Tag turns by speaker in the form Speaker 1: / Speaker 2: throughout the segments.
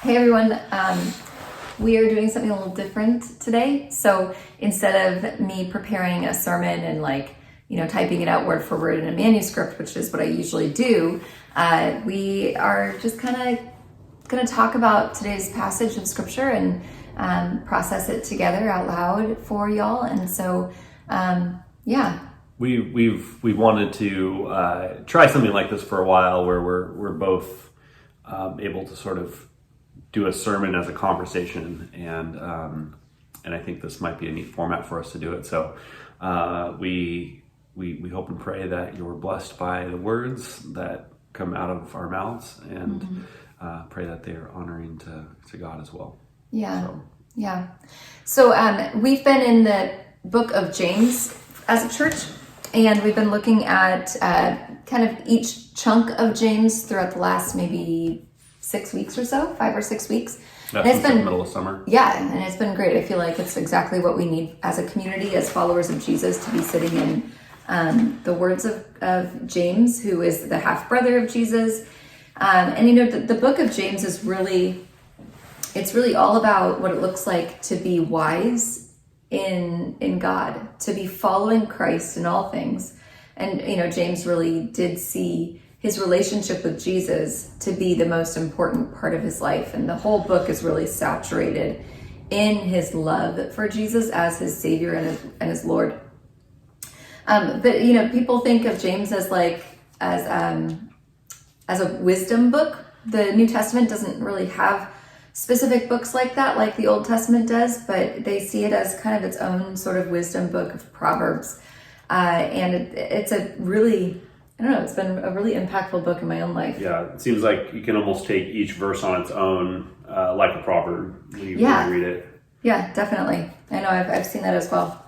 Speaker 1: Hey everyone, we are doing something a little different today. So instead of me preparing a sermon and typing it out word for word in a manuscript, which is what I usually do, we are just kind of going to talk about today's passage of scripture and process it together out loud for y'all. And so,
Speaker 2: We wanted to try something like this for a while, where we're both able to sort of do a sermon as a conversation, and I think this might be a neat format for us to do it. So we hope and pray that you're blessed by the words that come out of our mouths, and pray that they are honoring to God as well.
Speaker 1: So we've been in the book of James as a church, and we've been looking at kind of each chunk of James throughout the last maybe 6 weeks or so, 5 or 6 weeks.
Speaker 2: That's since the middle of summer.
Speaker 1: Yeah, and it's been great. I feel like it's exactly what we need as a community, as followers of Jesus, to be sitting in the words of James, who is the half-brother of Jesus. The book of James is really all about what it looks like to be wise in God, to be following Christ in all things. And, James really did see his relationship with Jesus to be the most important part of his life. And the whole book is really saturated in his love for Jesus as his Savior and his Lord. But people think of James as a wisdom book. The New Testament doesn't really have specific books like that, like the Old Testament does, but they see it as kind of its own sort of wisdom book of Proverbs. And it's a really, it's been a really impactful book in my own life.
Speaker 2: Yeah, it seems like you can almost take each verse on its own, like a proverb when you read it.
Speaker 1: Yeah, definitely. I know I've seen that as well.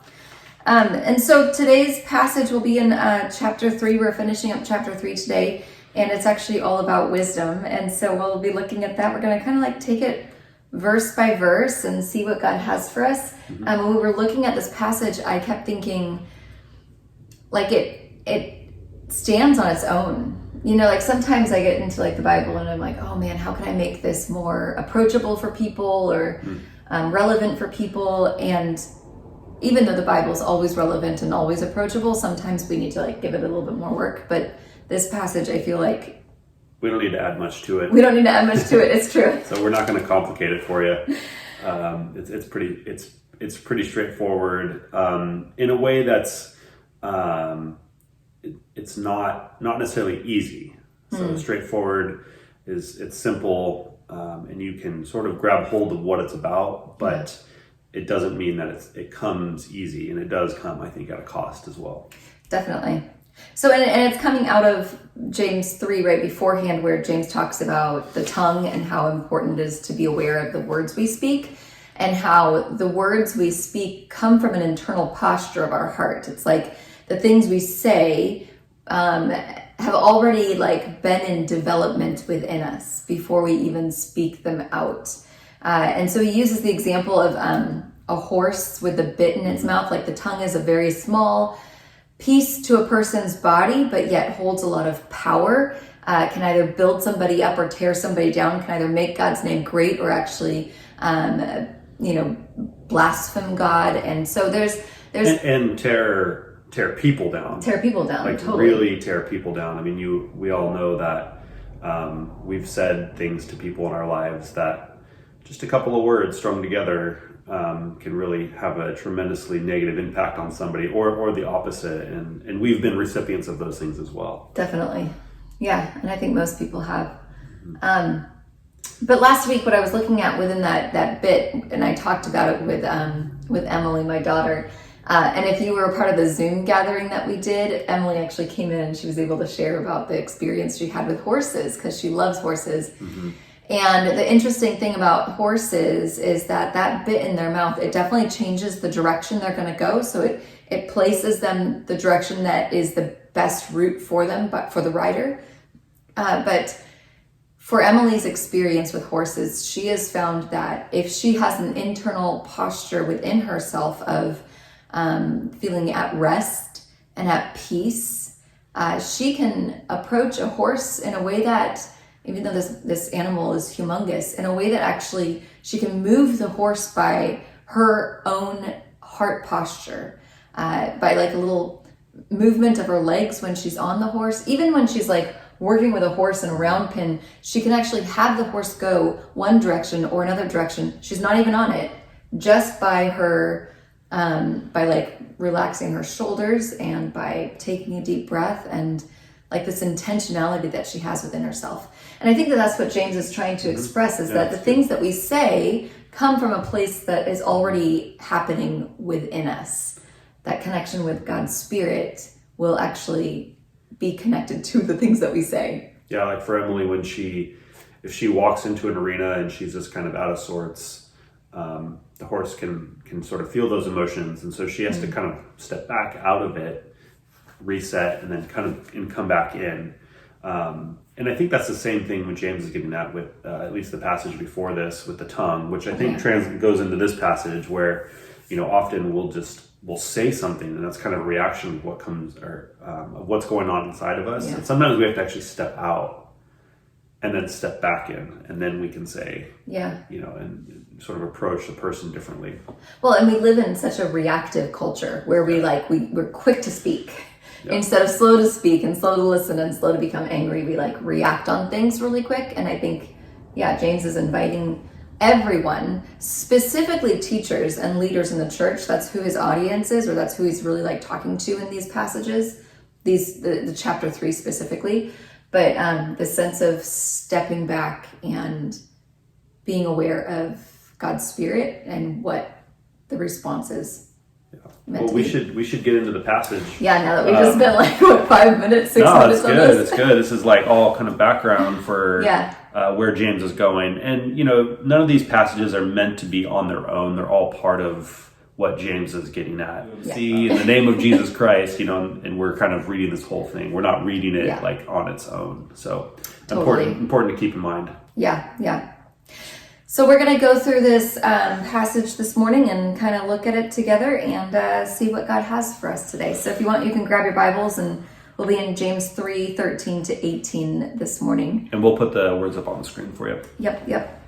Speaker 1: And so today's passage will be in chapter 3. We're finishing up chapter 3 today, and it's actually all about wisdom. And so we'll be looking at that. We're going to kind of take it verse by verse and see what God has for us. When we were looking at this passage, I kept thinking, it stands on its own. Sometimes I get into the Bible and I'm like, oh man, how can I make this more approachable for people or relevant for people? And even though the Bible is always relevant and always approachable, sometimes we need to give it a little bit more work. But this passage, I feel like
Speaker 2: we don't need to add much to it.
Speaker 1: We don't need to add much to it. It's true.
Speaker 2: So we're not going to complicate it for you. It's pretty straightforward in a way that's it's not necessarily easy. So straightforward it's simple, and you can sort of grab hold of what it's about, but it doesn't mean that it comes easy, and it does come, I think, at a cost as well.
Speaker 1: Definitely. So, and it's coming out of James 3 right beforehand, where James talks about the tongue and how important it is to be aware of the words we speak, and how the words we speak come from an internal posture of our heart. It's like the things we say have already been in development within us before we even speak them out. And so he uses the example of a horse with a bit in its mouth. The tongue is a very small piece to a person's body, but yet holds a lot of power. Can either build somebody up or tear somebody down. Can either make God's name great or actually, blaspheme God. And so there's
Speaker 2: and tear people down.
Speaker 1: Tear people down. Totally.
Speaker 2: Really tear people down. I mean, we all know that we've said things to people in our lives that just a couple of words strung together can really have a tremendously negative impact on somebody, or the opposite. And we've been recipients of those things as well.
Speaker 1: Definitely. Yeah. And I think most people have. But last week, what I was looking at within that bit, and I talked about it with Emily, my daughter, and if you were a part of the Zoom gathering that we did, Emily actually came in and she was able to share about the experience she had with horses, because she loves horses. And the interesting thing about horses is that bit in their mouth, it definitely changes the direction they're going to go. So it places them the direction that is the best route for them, but for the rider. But for Emily's experience with horses, she has found that if she has an internal posture within herself of feeling at rest and at peace, she can approach a horse in a way that even though this animal is humongous, in a way that actually she can move the horse by her own heart posture, by like a little movement of her legs when she's on the horse. Even when she's like working with a horse in a round pin, she can actually have the horse go one direction or another direction. She's not even on it, just by her, by like relaxing her shoulders and by taking a deep breath and like this intentionality that she has within herself. And I think that that's what James is trying to express, is that the things that we say come from a place that is already happening within us. That connection with God's Spirit will actually be connected to the things that we say.
Speaker 2: Yeah, like for Emily, if she walks into an arena and she's just kind of out of sorts, the horse can sort of feel those emotions, and so she has to kind of step back out of it, reset, and then come back in. And I think that's the same thing when James is getting at with at least the passage before this with the tongue, which I think goes into this passage where, often we'll say something, and that's kind of a reaction of what comes, or of what's going on inside of us. And sometimes we have to actually step out and then step back in, and then we can say, and sort of approach the person differently.
Speaker 1: Well, and we live in such a reactive culture where we're quick to speak. Instead of slow to speak and slow to listen and slow to become angry, we like react on things really quick. And I think, James is inviting everyone, specifically teachers and leaders in the church. That's who his audience is, or that's who he's really like talking to in these passages, the chapter 3 specifically. But the sense of stepping back and being aware of God's Spirit and what the response is.
Speaker 2: Well, we should get into the passage.
Speaker 1: Yeah, now that we've just spent like 5 minutes, 6 minutes on this.
Speaker 2: It's good. This is like all kind of background for where James is going. And, none of these passages are meant to be on their own. They're all part of what James is getting at. See, in the name of Jesus Christ, and we're kind of reading this whole thing. We're not reading it like on its own. So important to keep in mind.
Speaker 1: Yeah. So we're going to go through this passage this morning and kind of look at it together and see what God has for us today. So if you want, you can grab your Bibles, and we'll be in James 3:13-18 this morning.
Speaker 2: And we'll put the words up on the screen for you.
Speaker 1: Yep.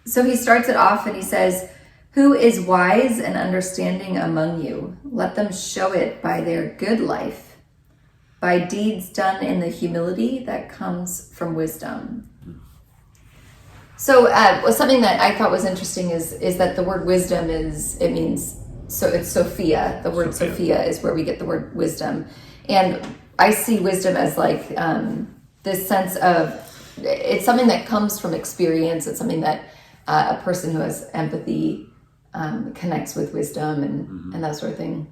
Speaker 1: So he starts it off and he says, "Who is wise and understanding among you? Let them show it by their good life, by deeds done in the humility that comes from wisdom." So something that I thought was interesting is that the word wisdom it's Sophia. The word Sophia is where we get the word wisdom. And I see wisdom as like this sense of, it's something that comes from experience. It's something that a person who has empathy connects with wisdom and that sort of thing.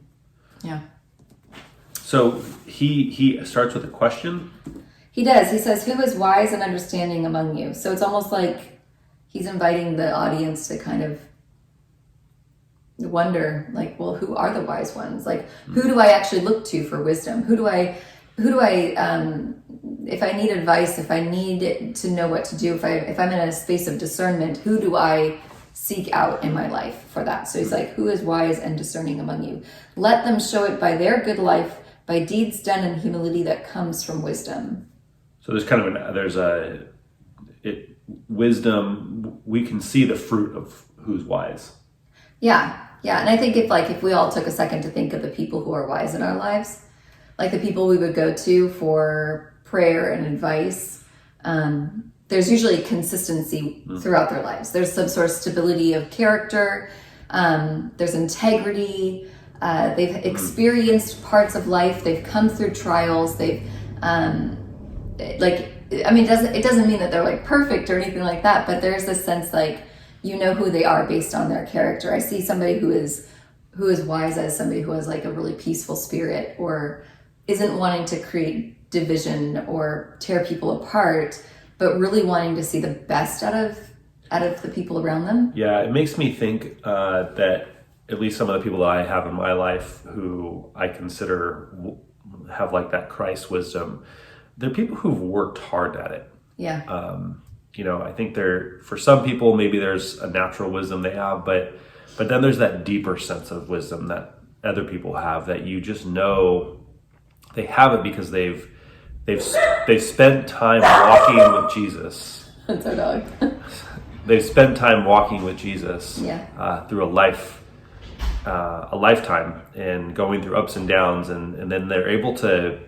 Speaker 1: Yeah.
Speaker 2: So he starts with a question?
Speaker 1: He does. He says, "Who is wise and understanding among you?" So it's almost like he's inviting the audience to kind of wonder, like, well, who are the wise ones? Like, who do I actually look to for wisdom? Who do I, if I need advice, if I need to know what to do, if I'm in a space of discernment, who do I seek out in my life for that? So he's like, who is wise and discerning among you? Let them show it by their good life, by deeds done in humility that comes from wisdom.
Speaker 2: So there's kind of wisdom, we can see the fruit of who's wise.
Speaker 1: Yeah. And I think if we all took a second to think of the people who are wise in our lives, like the people we would go to for prayer and advice, there's usually consistency throughout their lives. There's some sort of stability of character. There's integrity. They've experienced parts of life. They've come through trials. They've it doesn't mean that they're like perfect or anything like that, but there's this sense like, who they are based on their character. I see somebody who is wise as somebody who has like a really peaceful spirit, or isn't wanting to create division or tear people apart, but really wanting to see the best out of the people around them.
Speaker 2: Yeah, it makes me think that at least some of the people that I have in my life who I consider have like that Christ wisdom, they're people who've worked hard at it.
Speaker 1: Yeah.
Speaker 2: I think for some people, maybe there's a natural wisdom they have, but then there's that deeper sense of wisdom that other people have, that you just know they have it because they've they've spent time walking with Jesus.
Speaker 1: That's our dog.
Speaker 2: They've spent time walking with Jesus through a lifetime, and going through ups and downs, and then they're able to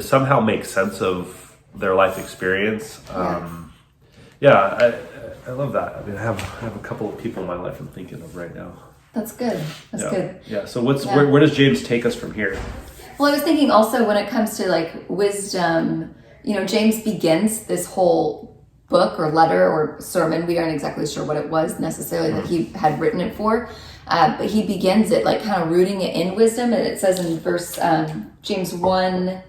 Speaker 2: somehow make sense of their life experience. I love that. I mean, I have a couple of people in my life I'm thinking of right now.
Speaker 1: That's good. That's good.
Speaker 2: Yeah. So where does James take us from here?
Speaker 1: Well, I was thinking also when it comes to like wisdom, James begins this whole book or letter or sermon. We aren't exactly sure what it was necessarily that he had written it for. But he begins it like kind of rooting it in wisdom. And it says in verse James 1,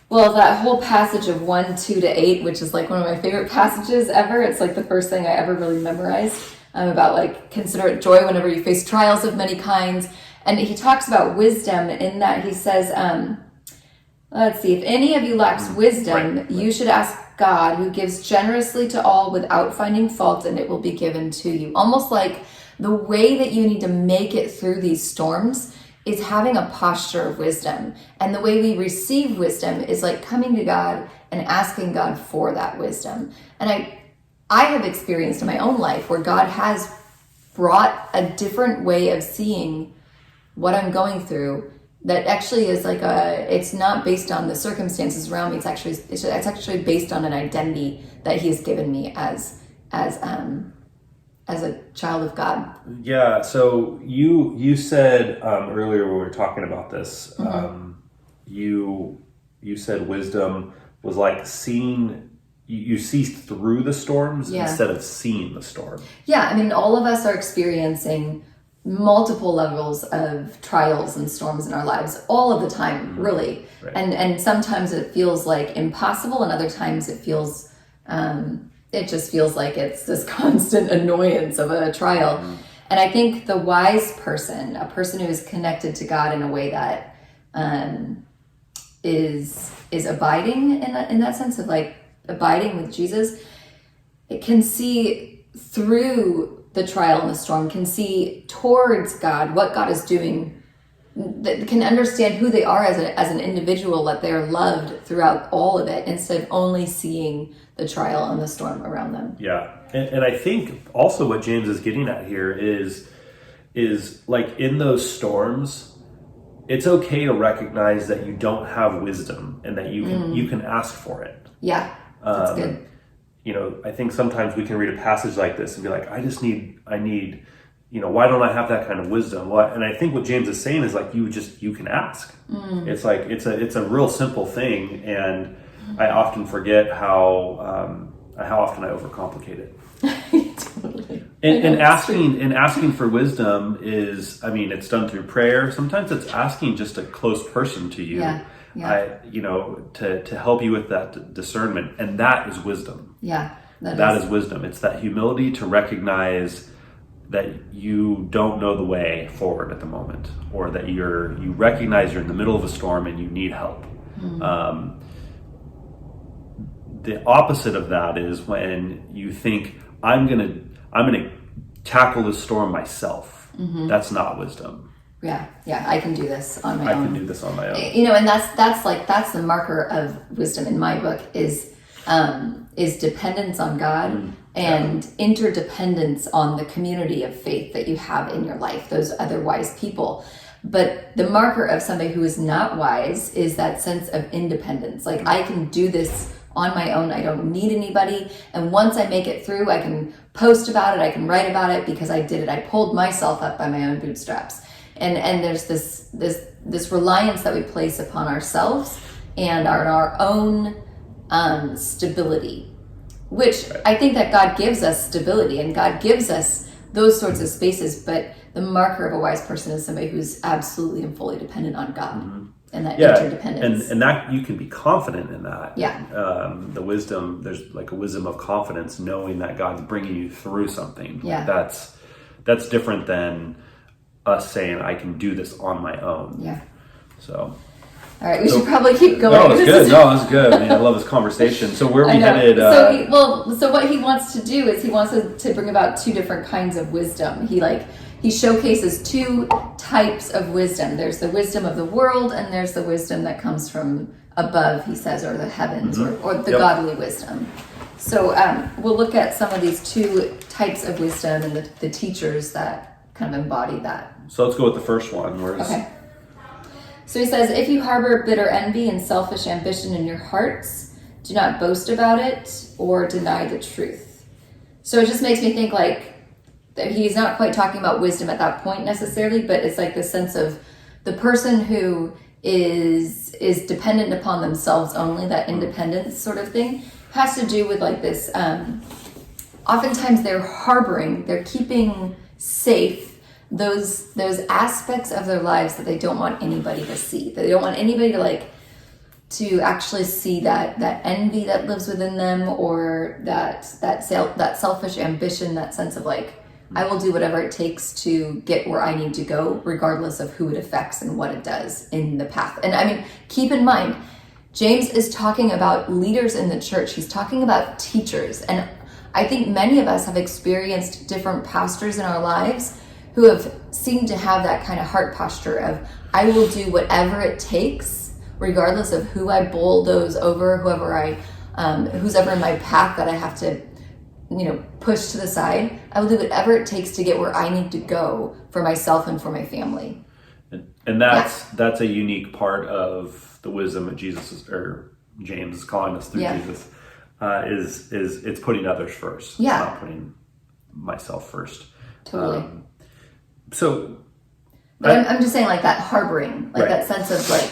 Speaker 1: well, that whole passage of 1:2-8, which is like one of my favorite passages ever. It's like the first thing I ever really memorized about like consider it joy whenever you face trials of many kinds. And he talks about wisdom in that he says, let's see, if any of you lacks wisdom, you should ask God, who gives generously to all without finding fault, and it will be given to you. Almost like the way that you need to make it through these storms is having a posture of wisdom. And the way we receive wisdom is like coming to God and asking God for that wisdom. And I have experienced in my own life where God has brought a different way of seeing what I'm going through that actually is like it's not based on the circumstances around me. It's actually based on an identity that he has given me as a child of God.
Speaker 2: Yeah. So you said earlier when we were talking about this, you said wisdom was like seeing. You see through the storms instead of seeing the storm. Yeah,
Speaker 1: I mean, all of us are experiencing multiple levels of trials and storms in our lives all of the time, really. Right. And sometimes it feels like impossible, and other times it feels it just feels like it's this constant annoyance of a trial. And I think the wise person, a person who is connected to God in a way that is abiding in that sense of like abiding with Jesus, it can see through the trial and the storm, can see towards God, what God is doing, that can understand who they are as an individual, that they're loved throughout all of it, instead of only seeing the trial and the storm around them.
Speaker 2: Yeah. And I think also what James is getting at here is like in those storms, it's okay to recognize that you don't have wisdom and that you can ask for it.
Speaker 1: Yeah. That's good.
Speaker 2: I think sometimes we can read a passage like this and be like, I need, why don't I have that kind of wisdom? Well, and I think what James is saying is like, you can ask. It's like, it's a real simple thing. And I often forget how often I overcomplicate it.
Speaker 1: Totally.
Speaker 2: And asking for wisdom is, it's done through prayer. Sometimes it's asking just a close person to you.
Speaker 1: Yeah.
Speaker 2: To help you with that discernment, and that is wisdom.
Speaker 1: Yeah,
Speaker 2: that is wisdom. It's that humility to recognize that you don't know the way forward at the moment, or that you recognize you're in the middle of a storm and you need help. The opposite of that is when you think I'm gonna tackle this storm myself. That's not wisdom.
Speaker 1: Yeah, I can do this on my own.
Speaker 2: I can do this on my own.
Speaker 1: And that's the marker of wisdom in my book is dependence on God and interdependence on the community of faith that you have in your life, those other wise people. But the marker of somebody who is not wise is that sense of independence. Like, I can do this on my own. I don't need anybody. And once I make it through, I can post about it. I can write about it because I did it. I pulled myself up by my own bootstraps. And there's this reliance that we place upon ourselves and our own stability, which I think that God gives us stability and God gives us those sorts of spaces. But the marker of a wise person is somebody who's absolutely and fully dependent on God and that interdependence.
Speaker 2: And that you can be confident in that.
Speaker 1: Yeah.
Speaker 2: The wisdom, there's like a wisdom of confidence, knowing that God's bringing you through something.
Speaker 1: Yeah.
Speaker 2: That's different than us saying I can do this on my own.
Speaker 1: Yeah.
Speaker 2: So.
Speaker 1: All right, we should probably keep going.
Speaker 2: No, it's good. That's good. I mean, I love this conversation. So where are we headed?
Speaker 1: So what he wants to do is he wants to bring about two different kinds of wisdom. He he showcases two types of wisdom. There's the wisdom of the world, and there's the wisdom that comes from above, he says, or the heavens, or the godly wisdom. So we'll look at some of these two types of wisdom and the teachers that kind of embody that.
Speaker 2: So let's go with the first one.
Speaker 1: Okay. So he says, if you harbor bitter envy and selfish ambition in your hearts, do not boast about it or deny the truth. So it just makes me think like, that he's not quite talking about wisdom at that point necessarily, but it's like the sense of the person who is dependent upon themselves only, that independence sort of thing, has to do with like this, oftentimes they're keeping safe those aspects of their lives that they don't want anybody to see, that they don't want anybody to actually see that envy that lives within them, or that selfish ambition, that sense of like, I will do whatever it takes to get where I need to go, regardless of who it affects and what it does in the path. And I mean, keep in mind, James is talking about leaders in the church. He's talking about teachers. And I think many of us have experienced different pastors in our lives who have seemed to have that kind of heart posture of, I will do whatever it takes, regardless of who I bulldoze over, who's ever in my path that I have to push to the side. I will do whatever it takes to get where I need to go for myself and for my family.
Speaker 2: And that's a unique part of the wisdom that James is calling us through Jesus, is it's putting others first.
Speaker 1: Yeah.
Speaker 2: It's not putting myself first.
Speaker 1: Totally.
Speaker 2: But
Speaker 1: I'm just saying, like, that harboring, like that sense of like,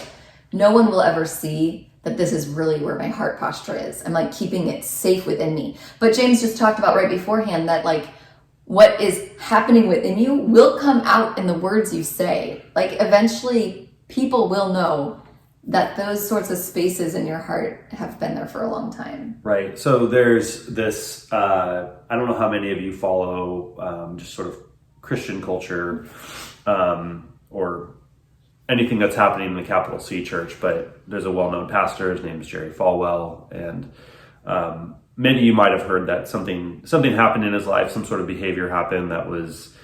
Speaker 1: no one will ever see that this is really where my heart posture is. I'm like keeping it safe within me. But James just talked about right beforehand that like what is happening within you will come out in the words you say. Like eventually people will know that those sorts of spaces in your heart have been there for a long time.
Speaker 2: Right. So there's this, I don't know how many of you follow just sort of Christian culture or anything that's happening in the capital C church, but there's a well-known pastor. His name is Jerry Falwell, and many of you might have heard that something happened in his life. Some sort of behavior happened that was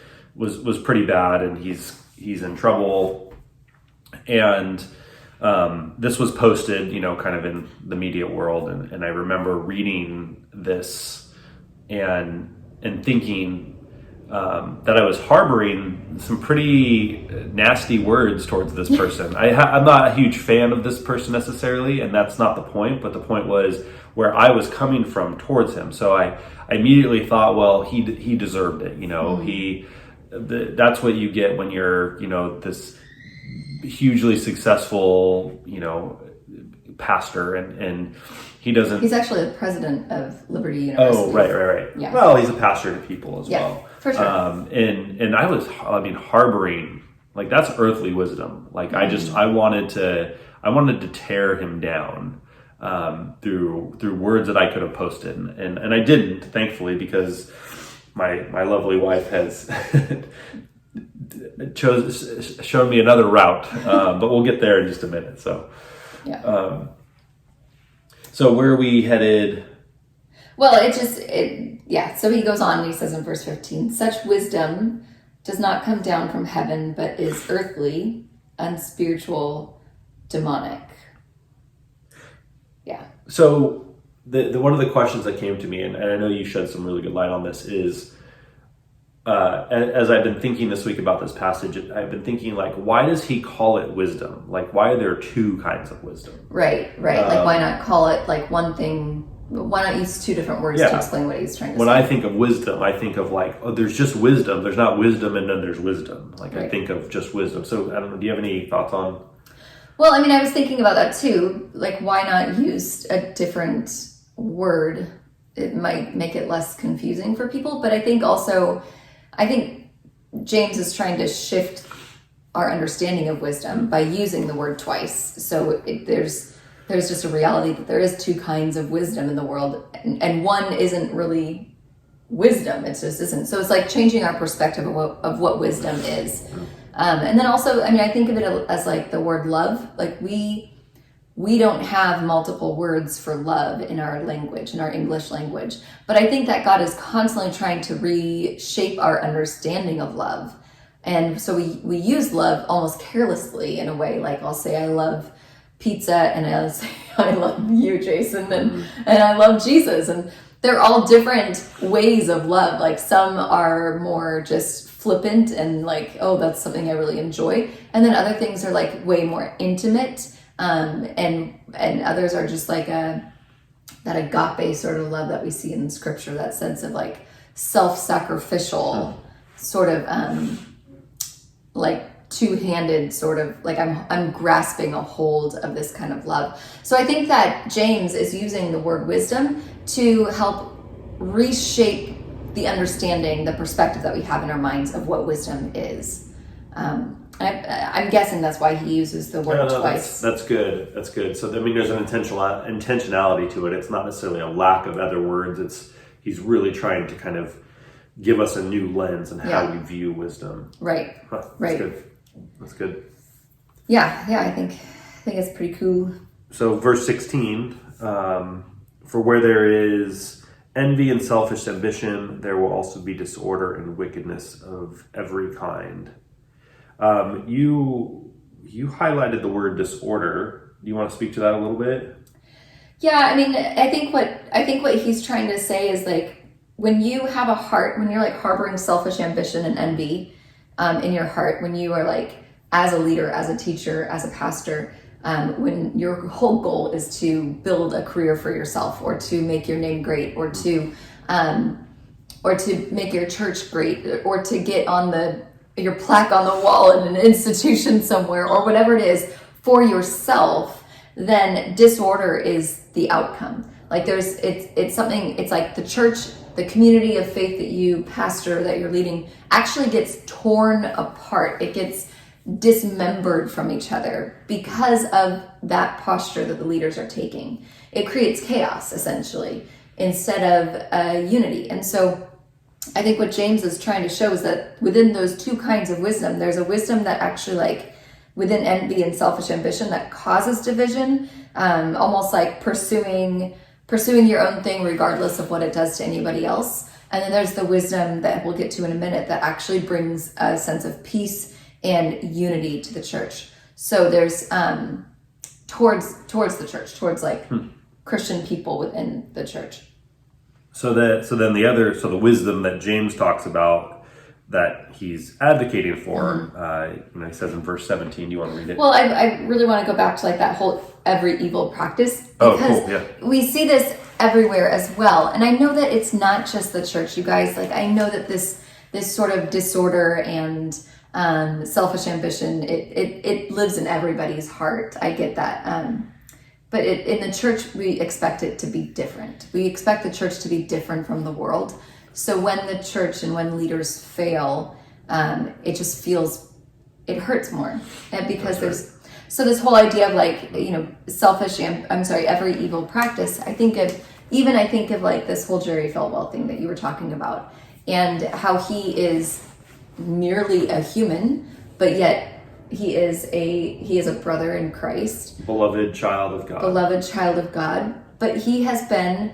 Speaker 2: pretty bad, and he's in trouble. And this was posted, kind of in the media world, and I remember reading this and thinking that I was harboring some pretty nasty words towards this person. I'm not a huge fan of this person necessarily, and that's not the point, but the point was where I was coming from towards him. So I immediately thought, well, he deserved it. That's what you get when you're, this hugely successful, pastor, and he doesn't.
Speaker 1: He's actually the president of Liberty University.
Speaker 2: Oh, right.
Speaker 1: Yeah.
Speaker 2: Well, he's a pastor to people as well.
Speaker 1: For sure.
Speaker 2: And I was, harboring, like, that's earthly wisdom. Like, I wanted to tear him down through words that I could have posted, and I didn't, thankfully, because my lovely wife has shown me another route, but we'll get there in just a minute. So,
Speaker 1: yeah.
Speaker 2: So where are we headed?
Speaker 1: Well, so he goes on and he says in verse 15, such wisdom does not come down from heaven, but is earthly, unspiritual, demonic. Yeah.
Speaker 2: So the one of the questions that came to me, and I know you shed some really good light on this, is as I've been thinking this week about this passage, I've been thinking, like, why does he call it wisdom? Like, why are there two kinds of wisdom?
Speaker 1: Right. Like, why not call it like one thing? Why not use two different words to explain what he's trying to say?
Speaker 2: When I think of wisdom, I think of like, there's just wisdom. There's not wisdom and then there's wisdom. Like, right. I think of just wisdom. So I don't know. Do you have any thoughts on? Well,
Speaker 1: I mean, I was thinking about that too. Like, why not use a different word? It might make it less confusing for people. But I think James is trying to shift our understanding of wisdom by using the word twice. So there's just a reality that there is two kinds of wisdom in the world, and one isn't really wisdom. It just isn't. So it's like changing our perspective of what wisdom is. And then also, I mean, I think of it as like the word love. Like we don't have multiple words for love in our language, in our English language. But I think that God is constantly trying to reshape our understanding of love. And so we use love almost carelessly in a way. Like I'll say I love pizza, and I'll say I love you, Jason, and I love Jesus. And they're all different ways of love. Like some are more just flippant and like, oh, that's something I really enjoy. And then other things are like way more intimate. And others are just like that agape sort of love that we see in scripture, that sense of like self-sacrificial sort of like two-handed sort of like I'm grasping a hold of this kind of love. So I think that James is using the word wisdom to help reshape the understanding, the perspective that we have in our minds of what wisdom is. I'm guessing that's why he uses the word twice.
Speaker 2: That's good. That's good. So I mean, there's an intentionality to it. It's not necessarily a lack of other words. He's really trying to kind of give us a new lens on how we view wisdom.
Speaker 1: Right.
Speaker 2: That's
Speaker 1: right.
Speaker 2: Good. That's good.
Speaker 1: Yeah. I think it's pretty cool.
Speaker 2: So verse 16, for where there is envy and selfish ambition, there will also be disorder and wickedness of every kind. You highlighted the word disorder. Do you want to speak to that a little bit?
Speaker 1: Yeah, I mean, I think what he's trying to say is like when you have a heart, when you're like harboring selfish ambition and envy in your heart, when you are like as a leader, as a teacher, as a pastor, when your whole goal is to build a career for yourself, or to make your name great, or to make your church great, or to get on your plaque on the wall in an institution somewhere, or whatever it is for yourself, then disorder is the outcome. Like it's like the church, the community of faith that you pastor, that you're leading, actually gets torn apart. It gets dismembered from each other because of that posture that the leaders are taking. It creates chaos, essentially, instead of unity. And so I think what James is trying to show is that within those two kinds of wisdom, there's a wisdom that actually, like within envy and selfish ambition, that causes division, almost like pursuing your own thing regardless of what it does to anybody else. And then there's the wisdom that we'll get to in a minute that actually brings a sense of peace and unity to the church. So there's towards the church, towards like Christian people within the church.
Speaker 2: So then the wisdom that James talks about that he's advocating for, he says in verse 17. Do you want to read it?
Speaker 1: Well, I really want to go back to like that whole every evil practice, because we see this everywhere as well. And I know that it's not just the church, you guys. Like I know that this sort of disorder and selfish ambition, it lives in everybody's heart. I get that. But in the church, we expect it to be different. We expect the church to be different from the world. So when the church and when leaders fail, it just it hurts more. And because this whole idea of like, every evil practice, I think of like this whole Jerry Falwell thing that you were talking about, and how he is merely a human, but yet he is a brother in Christ,
Speaker 2: beloved child of God. But he has been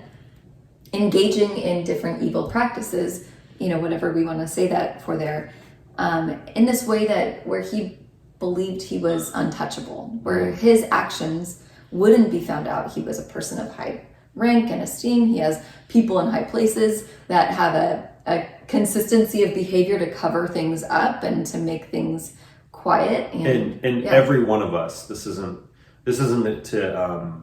Speaker 2: engaging in different evil practices, whatever we want to say that for there, in this way where he believed he was untouchable, where his actions wouldn't be found out. He was a person of high rank and esteem. He has people in high places that have a consistency of behavior to cover things up and to make things quiet. And every one of us, this isn't to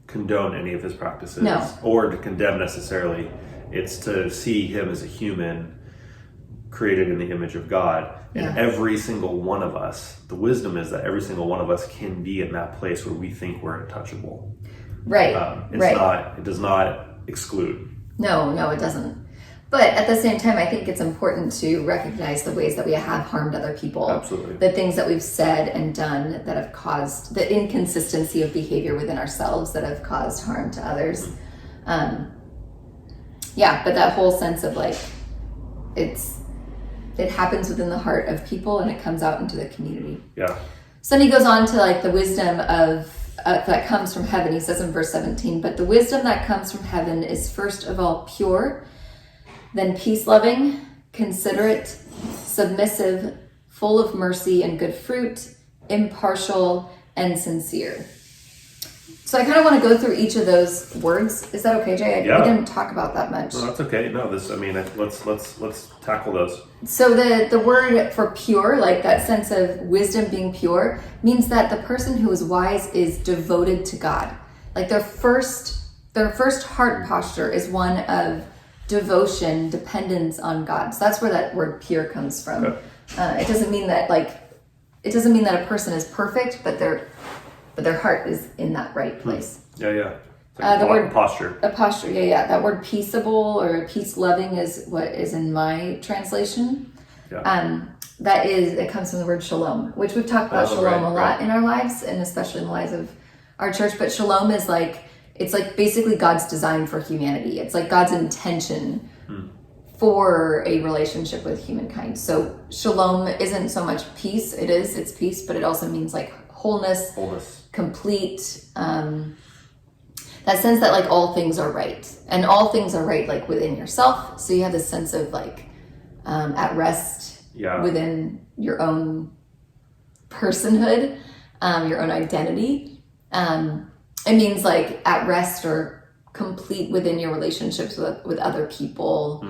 Speaker 2: condone any of his practices, or to condemn necessarily. It's to see him as a human created in the image of God. And every single one of us, the wisdom is that every single one of us can be in that place where we think we're untouchable.
Speaker 1: Right.
Speaker 2: It does not exclude.
Speaker 1: No, it doesn't. But at the same time, I think it's important to recognize the ways that we have harmed other people.
Speaker 2: Absolutely.
Speaker 1: The things that we've said and done that have caused the inconsistency of behavior within ourselves that have caused harm to others. But that whole sense of like, it happens within the heart of people and it comes out into the community.
Speaker 2: Yeah.
Speaker 1: So then he goes on to like the wisdom of that comes from heaven. He says in verse 17, but the wisdom that comes from heaven is first of all pure, then peace-loving, considerate, submissive, full of mercy and good fruit, impartial and sincere. So I kind of want to go through each of those words. Is that okay, Jay?
Speaker 2: Yeah.
Speaker 1: We didn't talk about that much.
Speaker 2: No, that's okay. No, let's tackle those.
Speaker 1: So the word for pure, like that sense of wisdom being pure, means that the person who is wise is devoted to God. Like their first heart posture is one of devotion, dependence on God. So that's where that word pure comes from.
Speaker 2: Okay.
Speaker 1: It doesn't mean that a person is perfect, but their heart is in that right place.
Speaker 2: Yeah. It's like
Speaker 1: The word
Speaker 2: posture.
Speaker 1: A posture, yeah. That word peaceable or peace loving is what is in my translation.
Speaker 2: Yeah.
Speaker 1: It comes from the word shalom, which we've talked about shalom a lot in our lives, and especially in the lives of our church. But shalom is it's like basically God's design for humanity. It's like God's intention for a relationship with humankind. So shalom isn't so much peace. It's peace, but it also means like wholeness. Complete, that sense that like all things are right, and all things are right like within yourself. So you have this sense of like at rest within your own personhood, your own identity. It means like at rest or complete within your relationships with other people,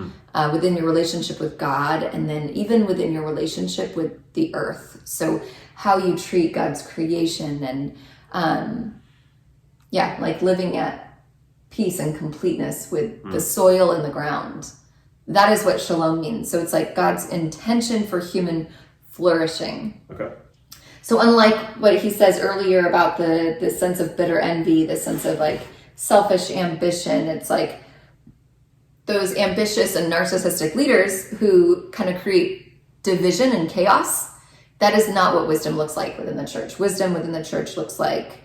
Speaker 1: within your relationship with God, and then even within your relationship with the earth. So how you treat God's creation and like living at peace and completeness with the soil and the ground. That is what shalom means. So it's like God's intention for human flourishing.
Speaker 2: Okay.
Speaker 1: So unlike what he says earlier about the sense of bitter envy, the sense of like selfish ambition, it's like those ambitious and narcissistic leaders who kind of create division and chaos. That is not what wisdom looks like within the church. Wisdom within the church looks like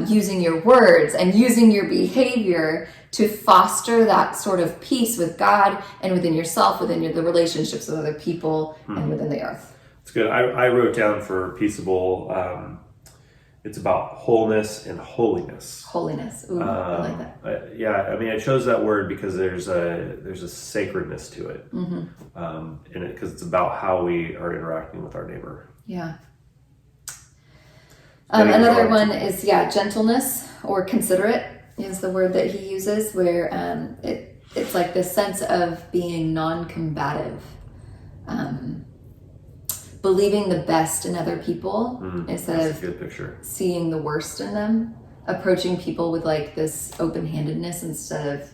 Speaker 1: using your words and using your behavior to foster that sort of peace with God and within yourself, within the relationships with other people, and within the earth.
Speaker 2: It's good. I wrote down for peaceable, it's about wholeness and holiness.
Speaker 1: Holiness. Ooh, I like that.
Speaker 2: I chose that word because there's a sacredness to it, in it, because it's about how we are interacting with our neighbor.
Speaker 1: Yeah. Another one is gentleness or considerate is the word that he uses, where it's like this sense of being non-combative, believing the best in other people instead of
Speaker 2: a good picture.
Speaker 1: Seeing the worst in them, approaching people with like this open-handedness instead of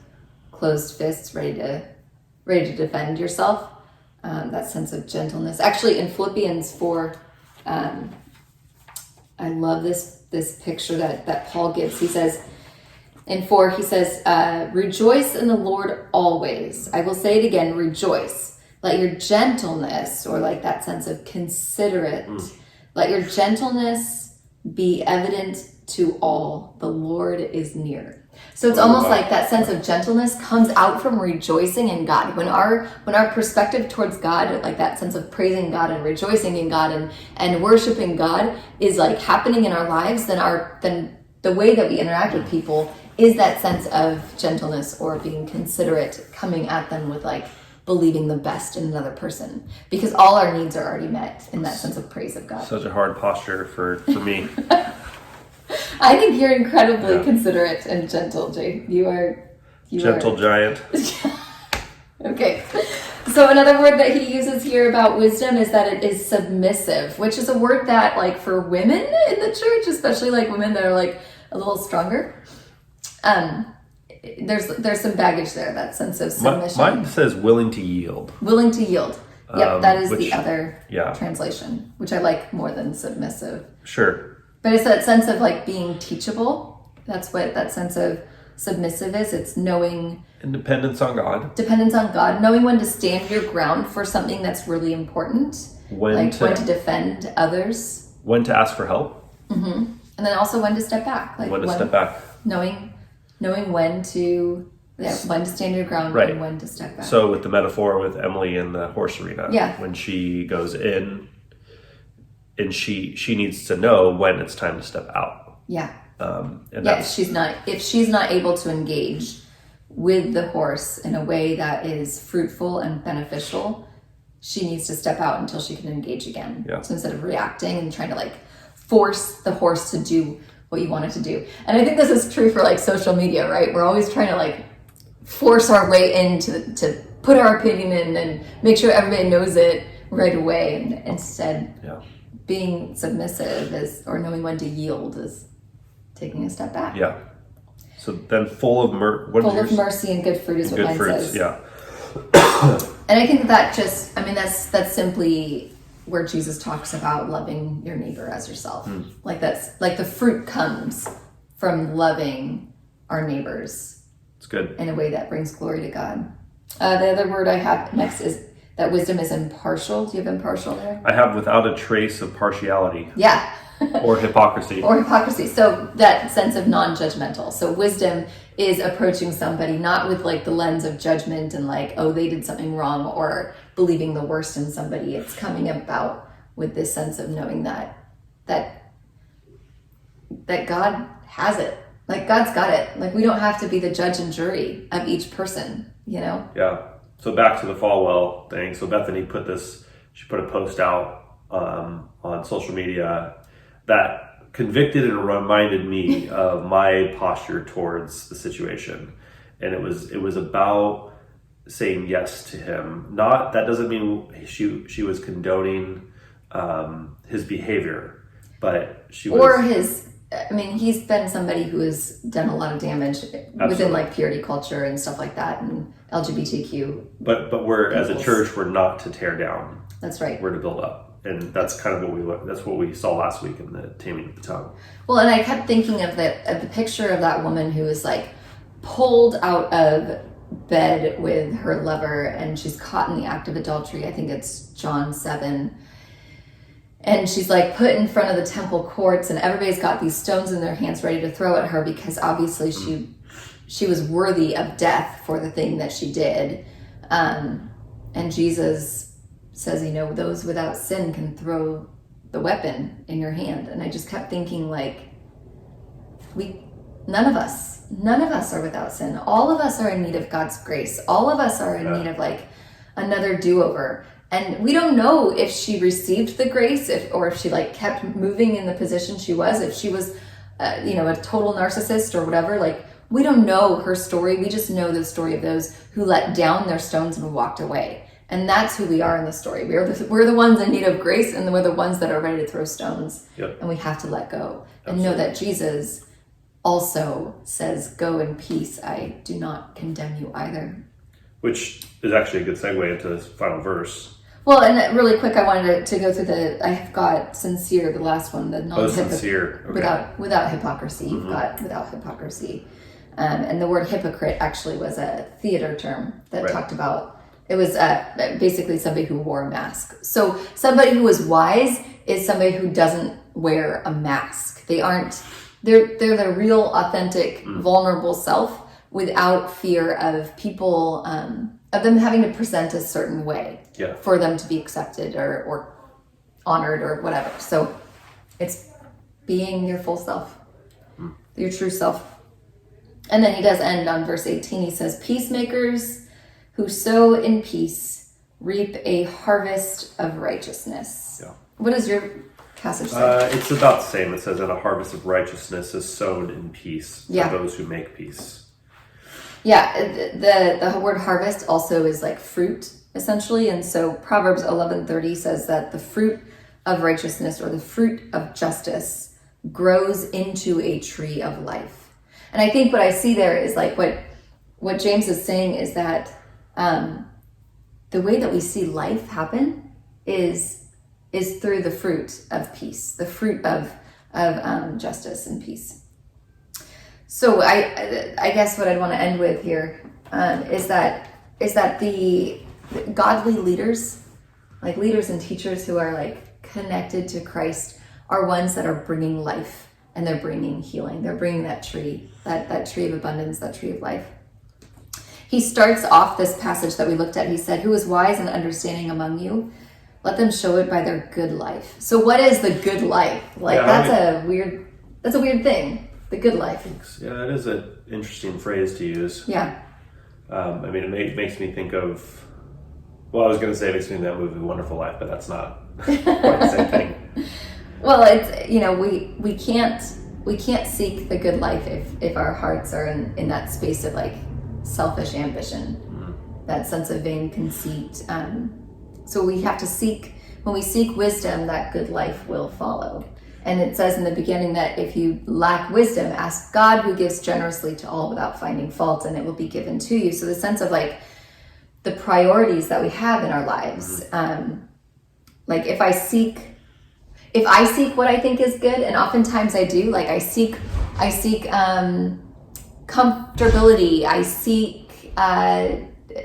Speaker 1: closed fists, ready to defend yourself. That sense of gentleness. Actually, in Philippians 4, I love this picture that Paul gives. He says, in 4, he says, rejoice in the Lord always. I will say it again, rejoice. Let your gentleness, or like that sense of considerate, let your gentleness be evident to all. The Lord is near. So it's almost like that sense of gentleness comes out from rejoicing in God. When our perspective towards God, like that sense of praising God and rejoicing in God and worshiping God is like happening in our lives, then the way that we interact with people is that sense of gentleness or being considerate, coming at them with like believing the best in another person, because all our needs are already met in that sense of praise of God.
Speaker 2: Such a hard posture for me.
Speaker 1: I think you're incredibly considerate and gentle, Jay. You are
Speaker 2: gentle giant.
Speaker 1: Okay. So another word that he uses here about wisdom is that it is submissive, which is a word that like for women in the church, especially like women that are like a little stronger, there's some baggage there, that sense of submission.
Speaker 2: Mine says willing to yield.
Speaker 1: Willing to yield. Yep, that is the other
Speaker 2: Yeah.
Speaker 1: translation, which I like more than submissive.
Speaker 2: Sure.
Speaker 1: But it's that sense of like being teachable. That's what that sense of submissive is. It's knowing
Speaker 2: Independence on God.
Speaker 1: dependence on God, knowing when to stand your ground for something that's really important, when to defend others,
Speaker 2: when to ask for help,
Speaker 1: and then also when to step back. Like
Speaker 2: when to step back.
Speaker 1: Knowing when to stand your ground
Speaker 2: Right.
Speaker 1: and when to step back.
Speaker 2: So with the metaphor with Emily in the horse arena,
Speaker 1: Yeah.
Speaker 2: when she goes in, and she needs to know when it's time to step out.
Speaker 1: Yeah.
Speaker 2: And
Speaker 1: Yes, if she's not able to engage with the horse in a way that is fruitful and beneficial, she needs to step out until she can engage again.
Speaker 2: Yeah.
Speaker 1: So instead of reacting and trying to like force the horse to do what you want it to do. And I think this is true for like social media, right? We're always trying to like force our way in to put our opinion in and make sure everybody knows it right away. And instead, being submissive is, or knowing when to yield is taking a step back.
Speaker 2: Yeah. So then full of
Speaker 1: mercy and good fruit is what
Speaker 2: good
Speaker 1: mine
Speaker 2: fruits,
Speaker 1: says.
Speaker 2: yeah.
Speaker 1: And I think that just, I mean, that's simply where Jesus talks about loving your neighbor as yourself. Like that's like the fruit comes from loving our neighbors.
Speaker 2: It's good.
Speaker 1: In a way that brings glory to God. The other word I have next is that wisdom is impartial. Do you have impartial there?
Speaker 2: I have without a trace of partiality.
Speaker 1: Yeah.
Speaker 2: Or hypocrisy.
Speaker 1: Or hypocrisy. So that sense of non-judgmental. So wisdom is approaching somebody not with like the lens of judgment and like, oh, they did something wrong, or believing the worst in somebody. It's coming about with this sense of knowing that God has it. Like God's got it. Like we don't have to be the judge and jury of each person, you know?
Speaker 2: Yeah. So back to the Falwell thing. So Bethany she put a post out on social media that convicted and reminded me of my posture towards the situation. And it was about saying yes to him. That doesn't mean she was condoning his behavior, but she was...
Speaker 1: Or he's been somebody who has done a lot of damage within like purity culture and stuff like that, and LGBTQ.
Speaker 2: But we're, as a church, we're not to tear down.
Speaker 1: That's right.
Speaker 2: We're to build up. And that's kind of what we saw last week in the Taming of the Tongue.
Speaker 1: Well, and I kept thinking of the picture of that woman who was like pulled out of bed with her lover, and she's caught in the act of adultery. I think it's John 7. And she's like put in front of the temple courts, and everybody's got these stones in their hands ready to throw at her because obviously she was worthy of death for the thing that she did. And Jesus says, those without sin can throw the weapon in your hand. And I just kept thinking like, none of us are without sin. All of us are in need of God's grace. All of us are in need of like another do-over. And we don't know if she received the grace, or if she like kept moving in the position she was, if she was, a total narcissist or whatever. Like, we don't know her story. We just know the story of those who let down their stones and walked away. And that's who we are in the story. We're the ones in need of grace, and we're the ones that are ready to throw stones.
Speaker 2: Yep.
Speaker 1: And we have to let go.
Speaker 2: Absolutely.
Speaker 1: And know that Jesus also says, go in peace. I do not condemn you either.
Speaker 2: Which is actually a good segue into this final verse.
Speaker 1: Well, and really quick, I wanted to go through I've got sincere, the last one, the
Speaker 2: sincere. Okay.
Speaker 1: Without hypocrisy. You've got without hypocrisy. And the word hypocrite actually was a theater term that talked about, it was basically somebody who wore a mask. So somebody who is wise is somebody who doesn't wear a mask. They're their real, authentic, vulnerable self without fear of people, of them having to present a certain way for them to be accepted or honored or whatever. So it's being your full self, your true self. And then he does end on verse 18. He says, peacemakers who sow in peace reap a harvest of righteousness. Yeah. What does your passage say?
Speaker 2: It's about the same. It says that a harvest of righteousness is sown in peace for those who make peace. Yeah,
Speaker 1: the word harvest also is like fruit, essentially. And so Proverbs 11:30 says that the fruit of righteousness, or the fruit of justice, grows into a tree of life. And I think what I see there is like what James is saying is that the way that we see life happen is through the fruit of peace, the fruit of justice and peace. So I guess what I'd want to end with here is that the godly leaders, like leaders and teachers who are like connected to Christ, are ones that are bringing life, and they're bringing healing. They're bringing that tree, that tree of abundance, that tree of life. He starts off this passage that we looked at. He said, "Who is wise and understanding among you? Let them show it by their good life." So what is the good life? Like that's a weird thing. The good life.
Speaker 2: Yeah, that is an interesting phrase to use.
Speaker 1: Yeah.
Speaker 2: It makes me think of Well, I was going to say it makes me think of that movie Wonderful Life, but that's not quite the same thing.
Speaker 1: Well, it's, we can't seek the good life if our hearts are in that space of like selfish ambition, that sense of vain conceit. So we have to seek, when we seek wisdom, that good life will follow. And it says in the beginning that if you lack wisdom, ask God, who gives generously to all without finding fault, and it will be given to you. So the sense of like the priorities that we have in our lives, like if I seek what I think is good, and oftentimes I do, like I seek comfortability, I seek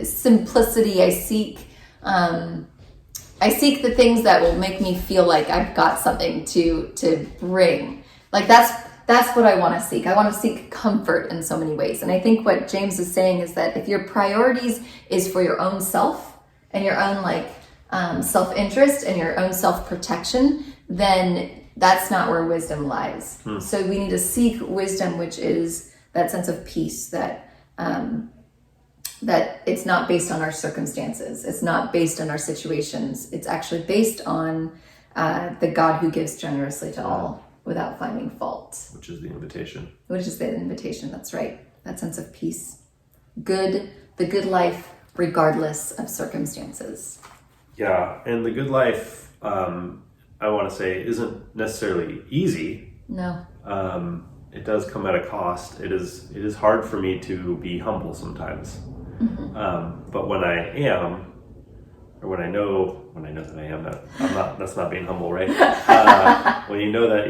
Speaker 1: simplicity, I seek the things that will make me feel like I've got something to bring. Like that's what I want to seek. I want to seek comfort in so many ways. And I think what James is saying is that if your priorities is for your own self and your own like self-interest and your own self-protection, then that's not where wisdom lies. So we need to seek wisdom, which is that sense of peace, that it's not based on our circumstances. It's not based on our situations. It's actually based on the God who gives generously to all without finding fault.
Speaker 2: Which is the invitation.
Speaker 1: That's right. That sense of peace. The good life regardless of circumstances.
Speaker 2: Yeah, and the good life, I want to say, isn't necessarily easy.
Speaker 1: No.
Speaker 2: It does come at a cost. It is hard for me to be humble sometimes. But when I am, or when I know that I am, that's not being humble, right? When you know that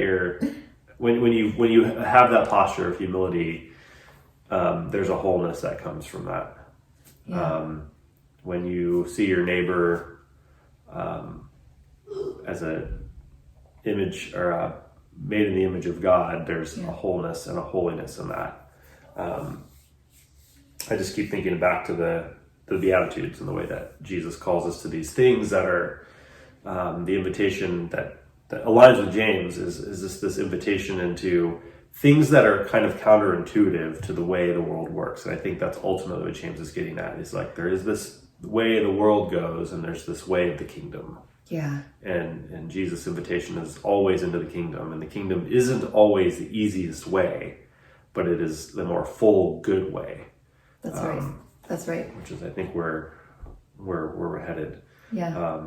Speaker 2: when you have that posture of humility, there's a wholeness that comes from that.
Speaker 1: Yeah.
Speaker 2: When you see your neighbor as a image or made in the image of God, there's a wholeness and a holiness in that. I just keep thinking back to the Beatitudes and the way that Jesus calls us to these things that are the invitation that aligns with James is this invitation into things that are kind of counterintuitive to the way the world works. And I think that's ultimately what James is getting at. Is like there is this way the world goes and there's this way of the kingdom.
Speaker 1: Yeah.
Speaker 2: And Jesus' invitation is always into the kingdom, and the kingdom isn't always the easiest way, but it is the more full good way.
Speaker 1: That's right. That's right.
Speaker 2: Which is, I think, where we're headed.
Speaker 1: Yeah.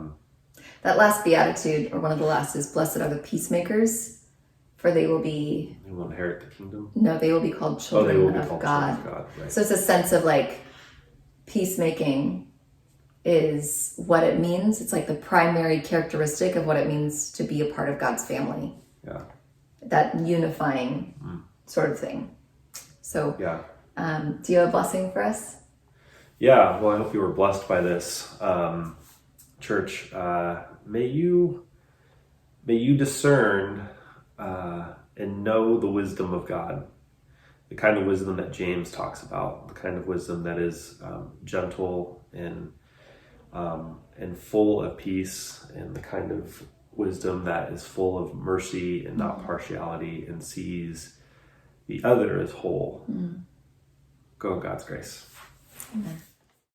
Speaker 1: That last beatitude, or one of the last, is blessed are the peacemakers, for they will
Speaker 2: inherit the kingdom.
Speaker 1: No, they will be called children of God.
Speaker 2: Right.
Speaker 1: So it's a sense of like peacemaking is what it means. It's like the primary characteristic of what it means to be a part of God's family.
Speaker 2: Yeah.
Speaker 1: That unifying sort of thing. So, do you have a blessing for us?
Speaker 2: Yeah. Well, I hope you were blessed by this. Church, may you discern and know the wisdom of God, the kind of wisdom that James talks about, the kind of wisdom that is gentle and full of peace, and the kind of wisdom that is full of mercy and not partiality and sees the other as whole. Go in God's grace.
Speaker 1: Amen.